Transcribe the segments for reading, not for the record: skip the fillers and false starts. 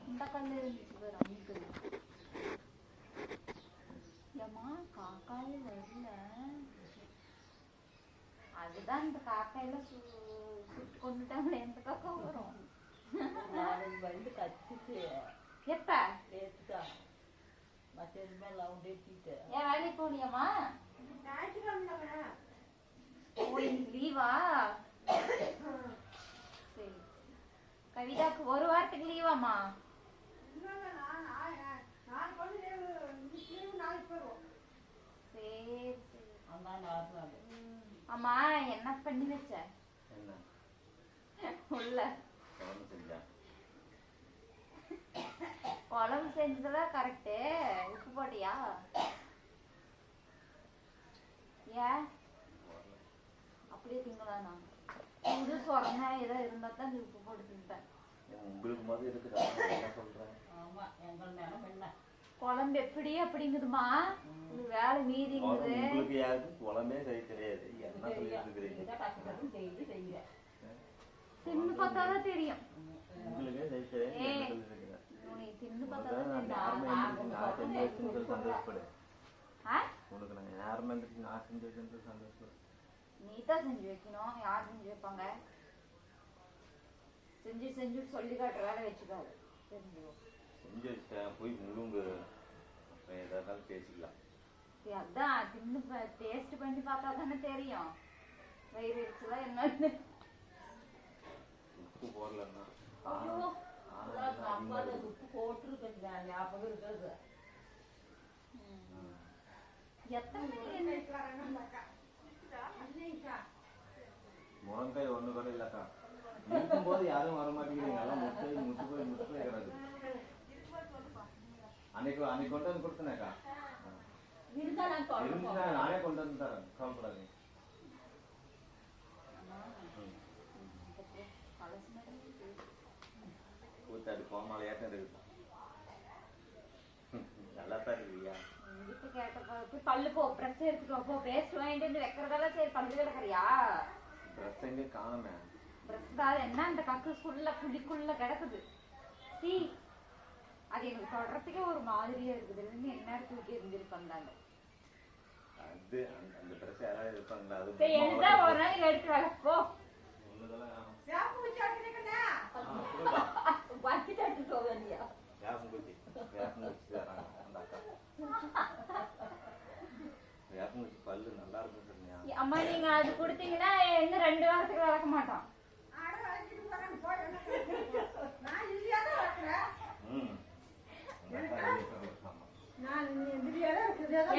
இந்த கல்லு இருந்துச்சு அமுக்குது. ஏமா காக்காயே வரல. அதுதான் இந்த காக்காயில சுட்டு கொண்டுட்டாங்களே. எந்த காக்கா வரும்? வந்து கத்துச்சு. எப்ப ஏத்துக்கா மத்தியமே லவுண்ட் ஏத்திட்டு. ஏன் வேலைக்கு போனியாமா? லீவா? சரி. கவிதாக்கு ஒரு வாரத்துக்கு லீவாமா? சரி சரி. அம்மா என்ன பண்ணி வச்ச உள்ள? குழம்பு செஞ்சதுதான் கரெக்டு. உப்பு போட்டியா? ஏன் அப்படியே திங்களானா? புது சொரணா ஏதோ இருந்தா தான் நீ உப்பு போட்டு தின்பேன். உங்களுக்கு மாதிரி இருக்குதா? என்ன சொல்றேன்? ஆமா எங்கள் நேரம் என்ன குழம்பு எப்படி அப்படிங்குதுமா? வேலை மீதிங்குது. உங்களுக்கு யாருக்கு குழம்பே கை கிடையாது. என்ன சொல்லிட்டு இருக்கிறீங்க? தின்னு பார்த்தாதான் தெரியும். உங்களுக்கே கை கிடையாது. தின்னு பார்த்தாதான் சந்தோஷப்படு. உனக்கு நான் யாருமே நான் செஞ்சு வச்சு சந்தோஷப்படு. நீ தான் செஞ்சு வைக்கணும். யார் செஞ்சு வைப்பாங்க? செஞ்சு செஞ்சு சொல்லி காட்டுற வேலை வச்சுக்காது. தெரிஞ்சுக்கோ. செஞ்சு வச்சேன் போய் முழுங்கு. அப்புறம் எதாவது பேசிக்கலாம். அதான் தின்னு டேஸ்ட் பண்ணி பார்த்தா தானே தெரியும் வயிறு எரிச்சலா என்னன்னு. உப்பு போடலன்னா உப்பு போட்டுருக்கு ஞாபகம் இருக்கிறது. முழங்காய் ஒண்ணு கூட இல்லக்கா. இருக்கும் போது யாரும் வர மாட்டேங்கிறீங்க. எல்லாம் முட்டு போய் கிடக்குது. அன்னைக்கு கொண்டு வந்து கொடுத்தனேக்கா. நானே கொண்டு வந்து தரேன். கவலைப்படாதீங்க. கூத்தாடி கோமாலையாட்டம் இருக்குது. நல்லா தான் இருக்குயா. பல்லு போ பிரஸ் எடுத்துக்கோ. போ பேஸ்ட் வாங்கிட்டு வைக்கிறதெல்லாம் சரி. பல்லு விளக்குறியா? பிரஸ் எங்க காணுமே. பிரஸ் தான் என்ன அந்த கக்குள்ள புளிக்குள்ள கிடக்குது. சீ அது எனக்கு தொடறதுக்கே ஒரு மாதிரியா இருக்குது. என்ன தூக்கி இருந்திருப்பாங்க. அது அந்த பிரஸ் யாராவது இருப்பாங்களா? அது ஒரு நாளைக்கு எடுத்து வளர்ப்போ. பல்லு நல்லா இருக்கும். அம்மா நீங்க அது கொடுத்தீங்கன்னா இன்னும் 2 வாரத்துக்கு வளர்க்க மாட்டோம்.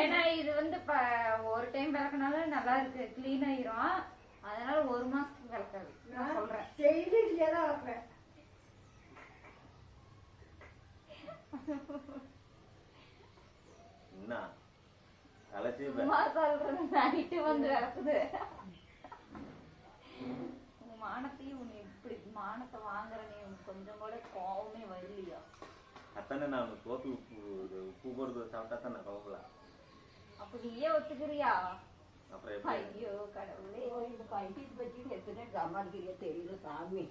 ஏன்னா இது வந்து ஒரு டைம் விளக்குனால நல்லா இருக்கு. கிளீன் ஆயிரும். அதனால 1 மாசத்துக்கு விளக்காது. நான் சொல்றேன். என்ன அலட்சி நைட்டு வந்து விளக்குது. உன் மானத்தையும் உன்னை இப்படி மானத்தை வாங்குற நீ உனக்கு கொஞ்சம் கூட கோவமே வரலையா? அத்தானே நான் சோத்து உப்பு போடுறது சாப்பிட்டா தான் நான் கவப்பலாம். அப்ப நீயே ஒத்துக்கிறியா? அப்புறம் ஐயோ கடவுளே. இந்த பைத்தி பற்றி எத்தனை சமாளிக்கிறியா தெரியல சாமி.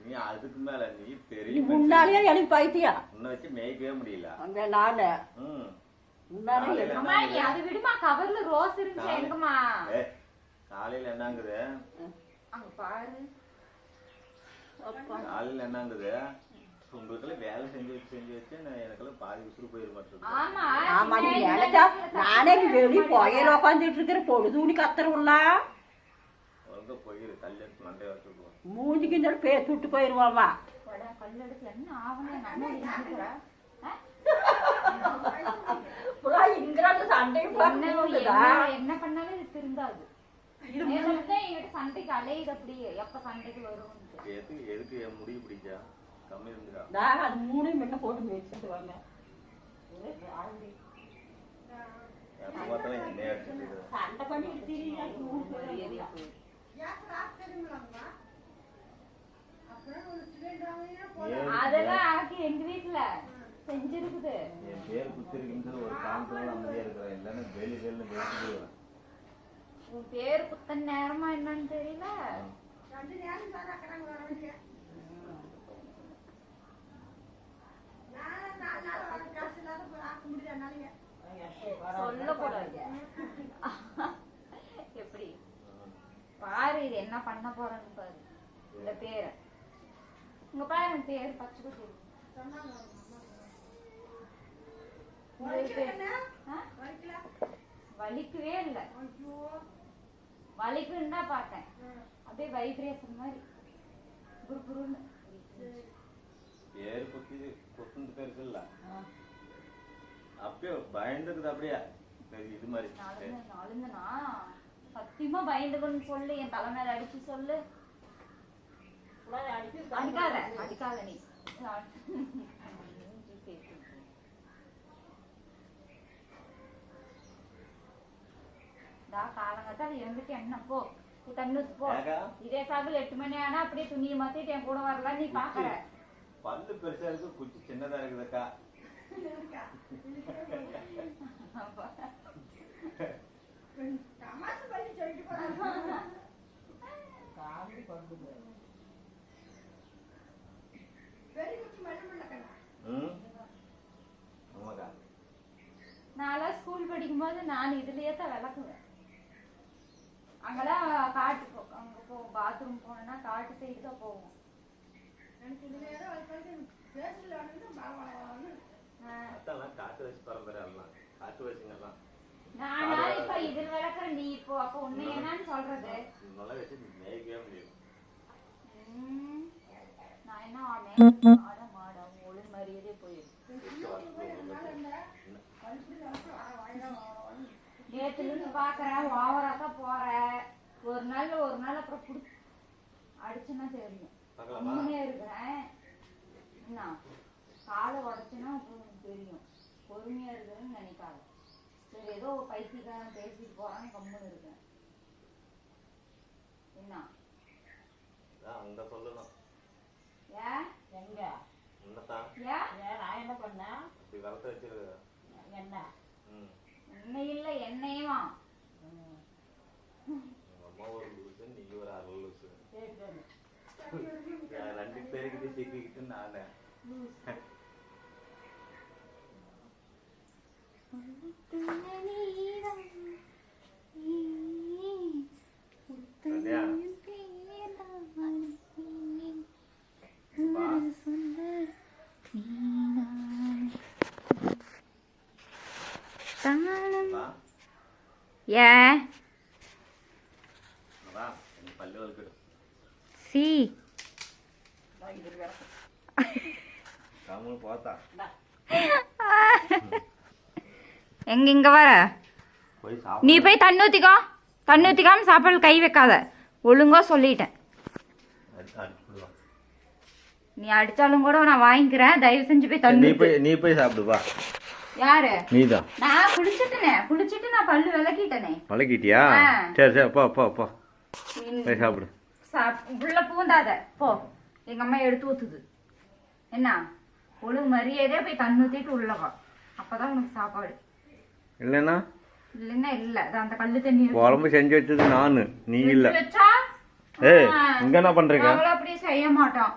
நீ அதுக்கு மேல நீ பெரிய முன்னாலே எனக்கு பைத்தியா உன்னை வச்சு மேய்க்கவே முடியல. அந்த நானு அது விடுமா. கவர்ல ரோஸ் இருந்துச்சு எங்கம்மா? காலையில என்னங்குது அங்க பாரு. காலையில என்னங்குது உங்களுக்கு வேலை செஞ்சு வச்சு எனக்கெல்லாம் பாதி உசுறு போயிட மாட்டேன். நானே வெளியே போயில உட்காந்துட்டு இருக்கிற பொழுது கத்துறவும்ல ஒழுங்கா போயிரு. கல் எடுத்து மண்டைய வச்சுடுவோம். மூஞ்சிக்கு இந்த பேர் சுட்டு போயிருவாமா. கல் எடுத்து என்ன ஆகணும்? என்ன பண்ணாலும் இது திருந்தாது. என்கிட்ட சண்டைக்கு அலையுது. அப்படியே எப்ப சண்டைக்கு வரும்? எதுக்கு முடிவு பிடிச்சா கம்மி இருந்துடா. அது 3 முன்ன போட்டு வச்சுட்டு வாங்க. சண்டை பண்ணிட்டு அதெல்லாம் ஆக்கி எங்க வீட்டுல செஞ்சிருக்குது. என் பேர் குத்திருக்குன்னு ஒரு காரணத்துல அமைதியா இருக்கிறேன். இல்லைன்னா வெளியில உன் பேரு குத்தன் நேரமா என்னன்னு தெரியல. சொல்லக்கூடாது. எப்படி பாரு, இது என்ன பண்ண போறேன்னு பாரு. இந்த பேரை உங்க பாரு, பேர் பச்சை குட்டி வலிக்கவே இல்லை. வலிக்குன்னு பார்த்தேன், அப்படியே வைப்ரேஷன் மாதிரி குறுகுறுன்னு. பேரு குத்துந்து பெருசு இல்ல, அப்படியே பயந்துருக்குது. அப்படியே இது மாதிரி நாளுந்தனா சத்தியமா பயந்துக்கணும்னு சொல்லு, என் தலை மேல அடிச்சு சொல்லு. அடிக்காத அடிக்காத நீ. காலங்கத்தால இருந்துட்டு என்ன போ, தண்ணி ஊத்து போ. இதே சாப்பில் 8 மணி ஆனா அப்படியே துணியை மாத்திட்டு என் கூட வரலாம். நீ பாக்குற பல்லு பெருசா இருக்கு, குச்சி சின்னதா இருக்குதுக்கா. நான் ஸ்கூல் படிக்கும் போது நான் இதுலயே தான் விளக்குவேன். அங்கெல்லாம் காட்டு அங்க போ, பாத்ரூம் போனா காட்டு சைடு தான் போவோம். காட்டு வச்சு பரம்பரை எல்லாம் காட்டு வச்சுங்கெல்லாம். நானா இப்ப இதில் விளக்குறேன், நீ இப்போ அப்ப உன்னை என்னன்னு சொல்றது? மேய்க்கவே முடியும். நான் என்ன மாட மாட ஒழுங்கு மரியாதையே போயிடும். நேத்துல இருந்து பாக்குறேன், ஓவராக்கா போற. ஒரு நாள் அப்புறம் புடி அடிச்சுன்னா தெரியும். உண்மையா இருக்கிறேன் என்ன, காலை உடச்சுன்னா தெரியும். பொறுமையா இருக்கிறேன்னு நினைக்காத. சரி, ஏதோ பைத்தியக்காரன் பேசிட்டு போறான்னு கம்முன்னு இருக்கேன். என்ன அங்க சொல்லணும். ஏன் எங்க உன்னதான் நான் என்ன பண்ணேன்? இப்படி வளர்த்து வச்சிருக்க என்ன என்ன இல்ல என்னையுமா? அம்மா ஒரு லூசு, நீ ஒரு அரை லூசு. 2 பேருக்கிட்ட சிக்கிக்கிட்டு நானு. பல்லு வளர்க்கிடும். சி தமிழ் பார்த்தா எங்க இங்க வர, நீ போய் தண்ணி ஊத்திக்கோ. தண்ணி ஊத்திக்காம சாப்பாடு கை வைக்காத, ஒழுங்கா சொல்லிட்டேன். நீ அடிச்சாலும் கூட நான் வாங்கிக்கிறேன். தயவு செஞ்சு போய் தண்ணி நீ போய் சாப்பிடுவா. யாரு? நீதான். நான் குளிச்சுட்டு நான் பல்லு விளக்கிட்டேனே. விளக்கிட்டியா? சரி சரி, போ போ போ போய் சாப்பிடு. உள்ள பூந்தாத போ, எங்க அம்மா எடுத்து ஊத்துது. என்ன ஒழுங்கு மரியாதையா போய் தண்ணி ஊத்திட்டு உள்ளவா, அப்பதான் உனக்கு சாப்பாடு. இல்லைன்னா இல்லைன்னா இல்ல. அந்த கல்லு தண்ணி குழம்பு செஞ்சு வச்சது நானு, நீ இல்ல. வச்சா ஏய், இங்க என்ன பண்றீங்க? அப்படியே செய்ய மாட்டோம்.